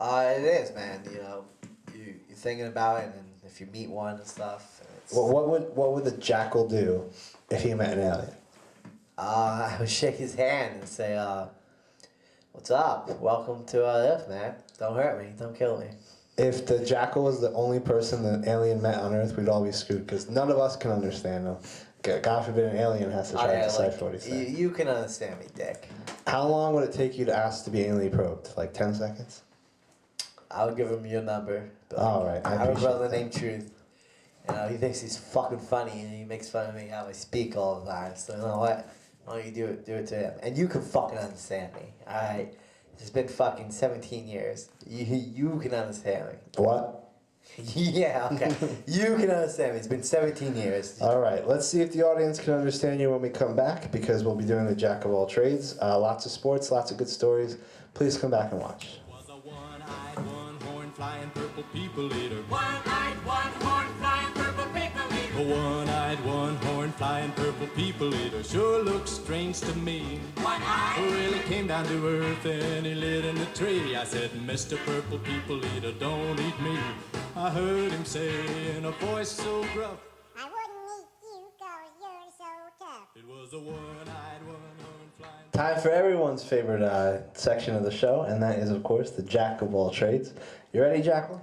It is, man. You're thinking about it, and if you meet one and stuff, it's, Well, what would the Jackal do if he met an alien? I would shake his hand and say, "What's up? Welcome to Earth, man. Don't hurt me. Don't kill me." If the Jackal was the only person the alien met on Earth, we'd all be screwed because none of us can understand him. God forbid an alien has to try to decipher what he's saying. You can understand me, Dick. How long would it take you to ask to be anally probed? Like 10 seconds? I would give him your number. All right, I have a brother that. named Truth. He thinks he's fucking funny, and he makes fun of me how I speak all the time. So you know what? Why don't you do it to him? And you can fucking understand me. All right. It's been fucking 17 years. You can understand me. What? Yeah, okay. You can understand me. It's been 17 years. All right, let's see if the audience can understand you when we come back, because we'll be doing the Jack of all trades. Lots of sports, lots of good stories. Please come back and watch. Was a one-eyed, one-horn, flying purple people eater. One-eyed, one-horn, flying purple people eater. A one-eyed, one-horn, flying purple people eater sure looks strange to me. One-eyed. Really came down to earth and he lit in the tree. I said, Mr. Purple People Eater, don't eat me. I heard him say in a voice so gruff, I wouldn't eat you 'cause you're so tough. it was a one-eyed, one-horn, flying. Time for everyone's favorite section of the show, and that is, of course, the Jack of all trades. You ready, Jackal?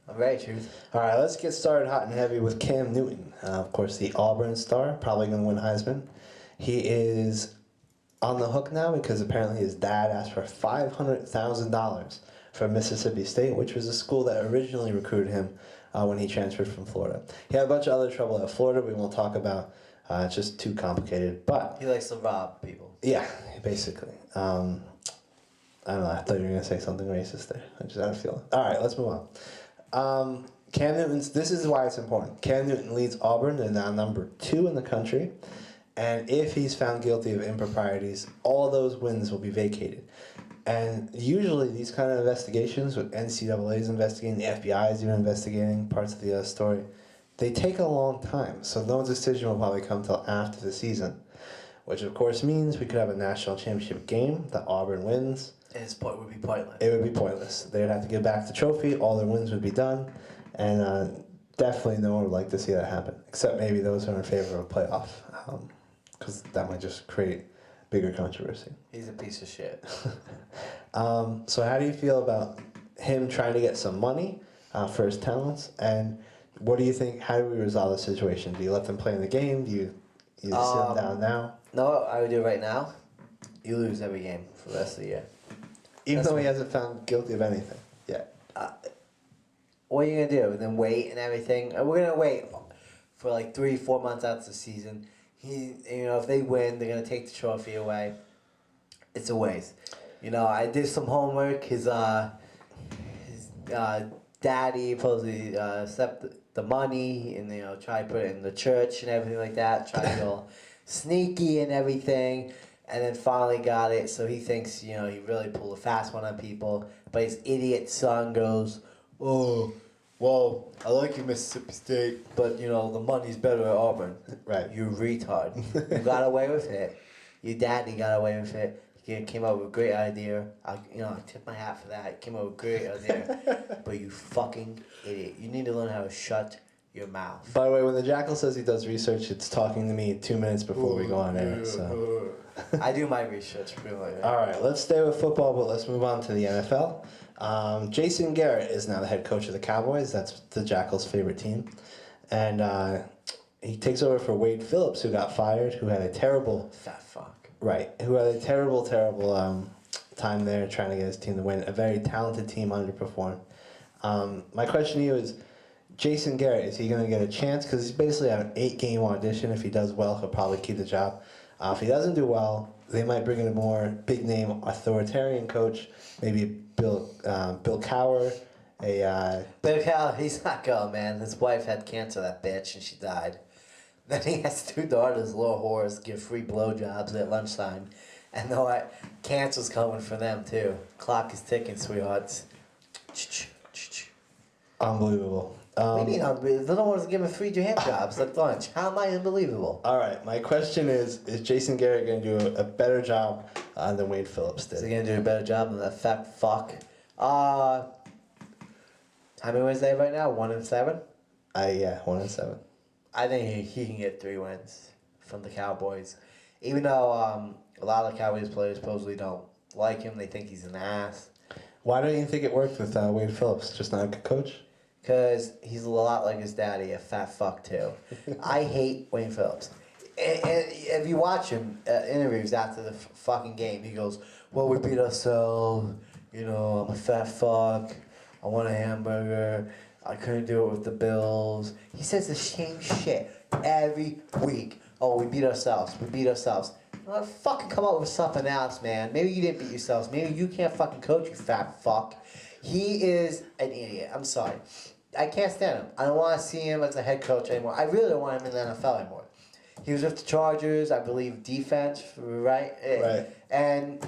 I'm very Truth. All right, let's get started hot and heavy with Cam Newton. Of course, the Auburn star, probably going to win Heisman. He is on the hook now because apparently his dad asked for $500,000 for Mississippi State, which was a school that originally recruited him when he transferred from Florida. He had a bunch of other trouble at Florida we won't talk about. It's just too complicated. But He likes to rob people. yeah, basically. I don't know. I thought you were going to say something racist there. I just had a feeling. All right, let's move on. Cam Newton's, this is why it's important. Cam Newton leads Auburn. They're now number 2 in the country. And if he's found guilty of improprieties, all those wins will be vacated. And usually these kind of investigations, with NCAA is investigating, the FBI is even investigating parts of the story, they take a long time. So no decision will probably come till after the season, which of course means we could have a national championship game that Auburn wins. And his point would be pointless. It would be pointless. They would have to give back the trophy. All their wins would be done. And definitely no one would like to see that happen, except maybe those who are in favor of a playoff, because that might just create bigger controversy. He's a piece of shit. So how do you feel about him trying to get some money for his talents? And what do you think, how do we resolve the situation? Do you let them play in the game? Do you sit them down now? No, I would do it right now. You lose every game for the rest of the year. Even That's though he hasn't found guilty of anything yet. What are you going to do? And then wait and everything? We're going to wait for like 3-4 months out the season. If they win, they're going to take the trophy away. It's a waste. I did some homework. His daddy supposedly accepted the money and, try to put it in the church and everything like that. Try to be all sneaky and everything. And then finally got it. So he thinks, he really pulled a fast one on people. But his idiot son goes, "Oh, well, I like you, Mississippi State, but, the money's better at Auburn." Right. You retard. You got away with it. Your daddy got away with it. He came up with a great idea. I tip my hat for that. He came up with a great idea. But you fucking idiot. You need to learn how to shut your mouth. By the way, when the Jackal says he does research, it's talking to me 2 minutes before we go on air. So. I do my research, really. All right, let's stay with football, but let's move on to the NFL. Jason Garrett is now the head coach of the Cowboys. That's the Jackal's favorite team. And he takes over for Wade Phillips, who got fired, who had a terrible... Fat fuck. Right, who had a terrible time there trying to get his team to win. A very talented team underperformed. My question to you is, Jason Garrett, is he going to get a chance? Because he's basically at an 8-game audition. If he does well, he'll probably keep the job. If he doesn't do well, they might bring in a more big-name authoritarian coach, maybe Bill Cowher. Bill Cowher, he's not going, man. His wife had cancer, that bitch, and she died. Then he has 2 daughters, little whores, give free blowjobs at lunchtime. And know what? Cancer's coming for them, too. Clock is ticking, sweethearts. Unbelievable. What do you mean unbelievable? They're the ones giving free hand jobs at lunch. How am I unbelievable? All right, my question is Jason Garrett going to do a better job than Wade Phillips did? Is he going to do a better job than that fat fuck? How many wins they have right now? 1-7. 1-7. I think he can get 3 wins from the Cowboys, even though a lot of the Cowboys players supposedly don't like him. They think he's an ass. Why don't you think it worked with Wade Phillips? Just not a good coach? Because he's a lot like his daddy, a fat fuck too. I hate Wayne Phillips. And if you watch him interviews after the fucking game, he goes, "Well, we beat ourselves. You know, I'm a fat fuck. I want a hamburger. I couldn't do it with the Bills." He says the same shit every week. "Oh, we beat ourselves. We beat ourselves." Well, fucking come up with something else, man. Maybe you didn't beat yourselves. Maybe you can't fucking coach, you fat fuck. He is an idiot. I'm sorry. I can't stand him. I don't want to see him as a head coach anymore. I really don't want him in the NFL anymore. He was with the Chargers, I believe, defense, right? Right. And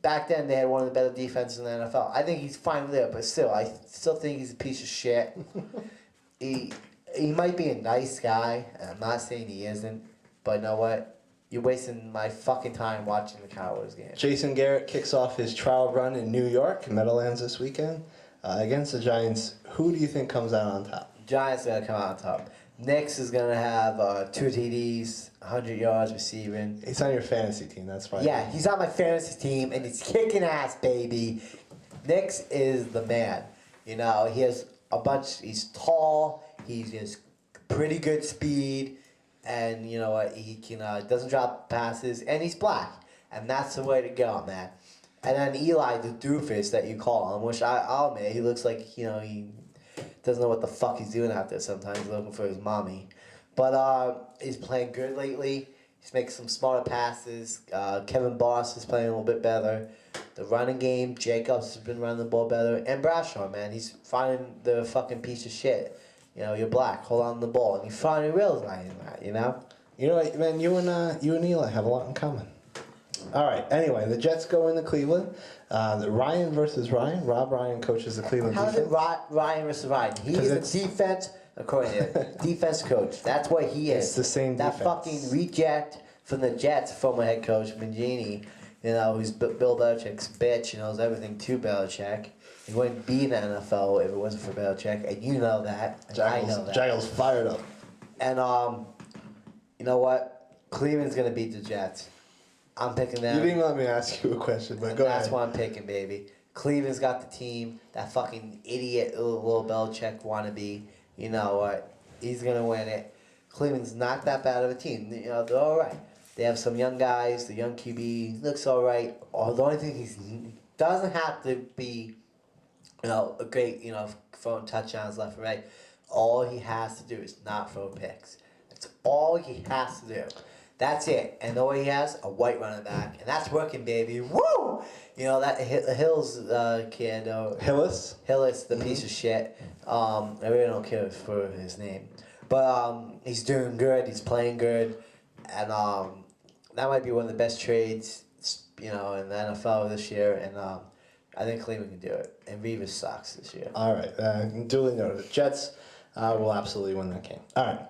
back then, they had one of the better defenses in the NFL. I think he's fine there, but still, I still think he's a piece of shit. He might be a nice guy, and I'm not saying he isn't, but you know what? You're wasting my fucking time watching the Cowboys game. Jason Garrett kicks off his trial run in New York, Meadowlands this weekend, against the Giants. Who do you think comes out on top? Giants are going to come out on top. Knicks is going to have 2 TDs, 100 yards receiving. He's on your fantasy team, that's right. Yeah, he's on my fantasy team, and he's kicking ass, baby. Knicks is the man. You know, he has a bunch. He's tall. He has pretty good speed, and you know what? He can doesn't drop passes, and he's black, and that's the way to go, man. And then Eli, the doofus that you call him, which I'll admit, he looks like he doesn't know what the fuck he's doing out there. Sometimes he's looking for his mommy, but he's playing good lately. He's making some smarter passes. Kevin Boss is playing a little bit better. The running game, Jacobs has been running the ball better. And Bradshaw, man, he's finding the fucking piece of shit. You know, you're black, hold on to the ball. And you finally realize that, you know? You know what, man, you and Eli have a lot in common. All right, anyway, the Jets go into Cleveland. The Ryan versus Ryan. Rob Ryan coaches the Cleveland How is defense. it Ryan versus Ryan? He is a defense, according to defense coach. That's what he is. It's the same that defense. fucking reject from the Jets, former head coach Mangini, you know, who's Bill Belichick's bitch, he knows everything to Belichick. He wouldn't be in the NFL if it wasn't for Belichick, and you know that. And I know that. Jackal's fired up. And you know what? Cleveland's gonna beat the Jets. I'm picking them. You didn't let me ask you a question, but go That's ahead. what I'm picking, baby. Cleveland's got the team. That fucking idiot little Belichick wannabe. You know what? He's gonna win it. Cleveland's not that bad of a team. You know, they're all right. They have some young guys. The young QB looks all right. The only thing he doesn't have to be, you know, a great, you know, throwing touchdowns left and right. All he has to do is not throw picks. That's all he has to do. That's it. And know what he has? A white running back. And that's working, baby. Woo! You know, that Hills kid. Hillis? Hillis, the piece of shit. I really don't care for his name. But he's doing good. He's playing good. And that might be one of the best trades, you know, in the NFL this year. And I think Cleveland can do it. And Revis sucks this year. All right. Duly noted. The Jets will absolutely win that game. All right.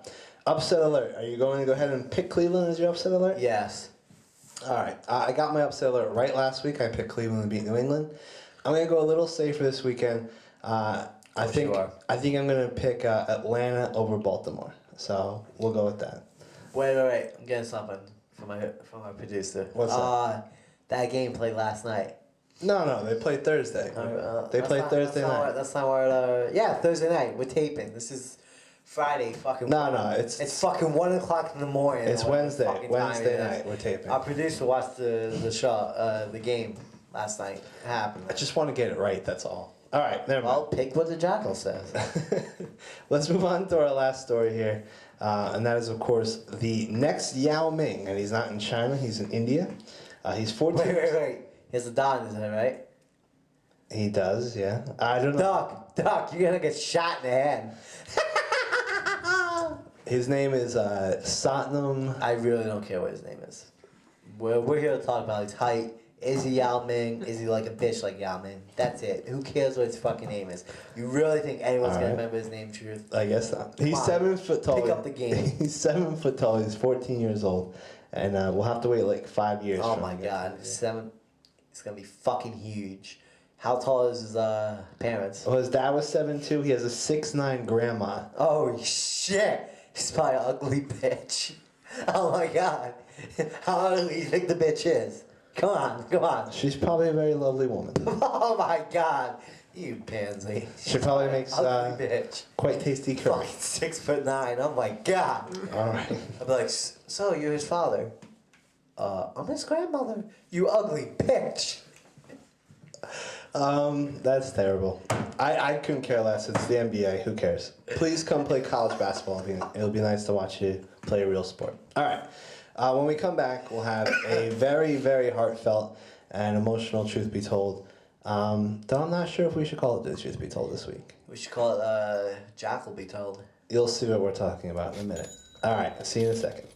Upset alert. Are you going to go ahead and pick Cleveland as your upset alert? Yes. All right. I got my upset alert right last week. I picked Cleveland to beat New England. I'm going to go a little safer this weekend. I think I'm going to pick Atlanta over Baltimore. So we'll go with that. Wait. I'm getting something from my producer. What's that? That game played last night. No. They played Thursday. They played Thursday night. That's not what. Yeah, Thursday night. We're taping. This is Friday. Fucking. No. It's fucking 1:00 in the morning. It's Wednesday. Fucking Wednesday time it is. night. We're taping. Our producer watched the show, the game last night. It happened. I just want to get it right. That's all. All right. Never mind. Well, pick what the Jackal says. Let's move on to our last story here. And that is, of course, the next Yao Ming. And he's not in China. He's in India. He's 14. Wait. He has a dog, isn't it, right? He does, yeah. I don't know. Doc, you're gonna get shot in the head. His name is Satnam. I really don't care what his name is. We're here to talk about his height. Is he Yao Ming? Is he like a bitch like Yao Ming? That's it. Who cares what his fucking name is? You really think anyone's All gonna right. remember his name, Truth? I guess not. He's on. 7 foot tall. Pick up the game. He's 7 foot tall. He's 14 years old. And we'll have to wait like 5 years. Oh for my him. god. 7. It's gonna be fucking huge. How tall is his parents? Well, his dad was 7'2". He has a 6'9" grandma. Oh shit! He's probably an ugly bitch. Oh my god. How ugly do you think the bitch is? Come on. She's probably a very lovely woman. Oh my god. You pansy. She probably makes ugly bitch. quite tasty curry. Fucking 6'9". Oh my god. All right. I'd be like, so you're his father? I'm his grandmother. You ugly bitch. That's terrible. I couldn't care less. It's the NBA. Who cares? Please come play college basketball. It'll be nice to watch you play a real sport. All right. When we come back, we'll have a very, very heartfelt and emotional truth be told. Though I'm not sure if we should call it the truth be told this week. We should call it Jackal be told. You'll see what we're talking about in a minute. All right. See you in a second.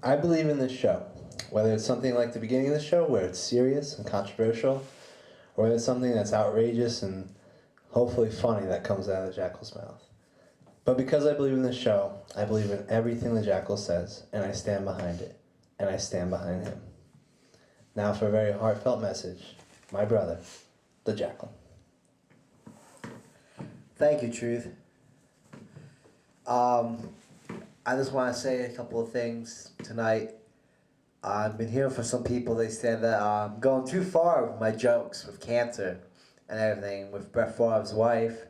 I believe in this show, whether it's something like the beginning of the show where it's serious and controversial, or whether it's something that's outrageous and hopefully funny that comes out of the Jackal's mouth. But because I believe in this show, I believe in everything the Jackal says, and I stand behind it, and I stand behind him. Now for a very heartfelt message, my brother, the Jackal. Thank you, Truth. I just want to say a couple of things tonight. I've been hearing from some people, they said that I'm going too far with my jokes with cancer and everything, with Brett Favre's wife,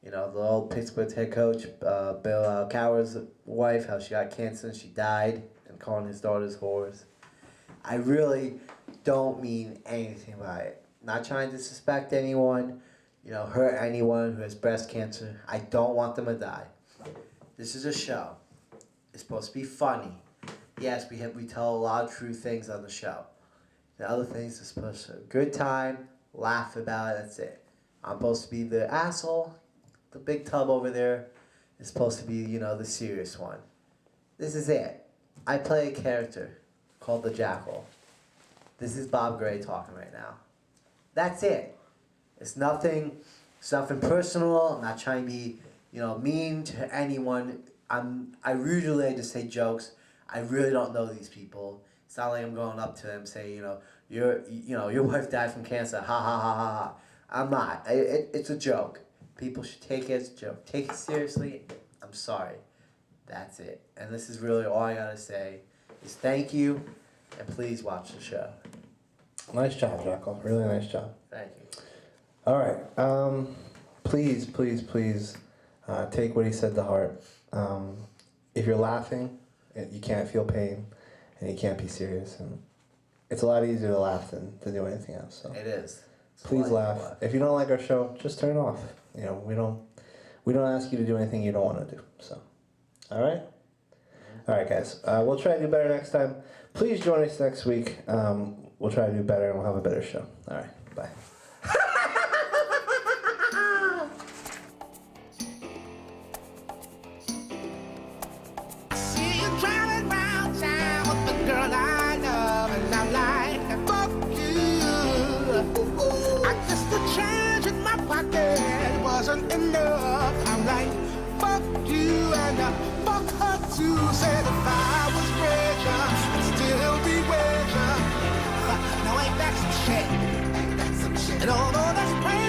you know, the old Pittsburgh head coach, Bill Cowher's wife, how she got cancer and she died, and calling his daughters whores. I really don't mean anything by it. Not trying to disrespect anyone, you know, hurt anyone who has breast cancer. I don't want them to die. This is a show. It's supposed to be funny. Yes, we tell a lot of true things on the show. The other things are supposed to have a good time, laugh about it, that's it. I'm supposed to be the asshole. The big tub over there is supposed to be, you know, the serious one. This is it. I play a character called the Jackal. This is Bob Gray talking right now. That's it. It's nothing personal. I'm not trying to be, you know, mean to anyone. I usually just say jokes. I really don't know these people. It's not like I'm going up to them saying, you know, your wife died from cancer. Ha ha ha ha ha. I'm not. It's a joke. People should take it as a joke. Take it seriously. I'm sorry. That's it. And this is really all I gotta say is thank you, and please watch the show. Nice job, Jackal. Really nice job. Thank you. All right. Please take what he said to heart. If you're laughing, you can't feel pain, and you can't be serious. And it's a lot easier to laugh than to do anything else. So It is. please laugh. If you don't like our show, just turn it off. You know, we don't ask you to do anything you don't want to do. So, all right. All right, guys. We'll try to do better next time. Please join us next week. We'll try to do better, and we'll have a better show. All right. Bye. See you driving round town with the girl I love, and I'm like, fuck you. I guess the change in my pocket wasn't enough. I'm like, fuck you, and fuck her too. Said if I was richer, I'd still be richer. Now ain't that some shit? And although that's pain.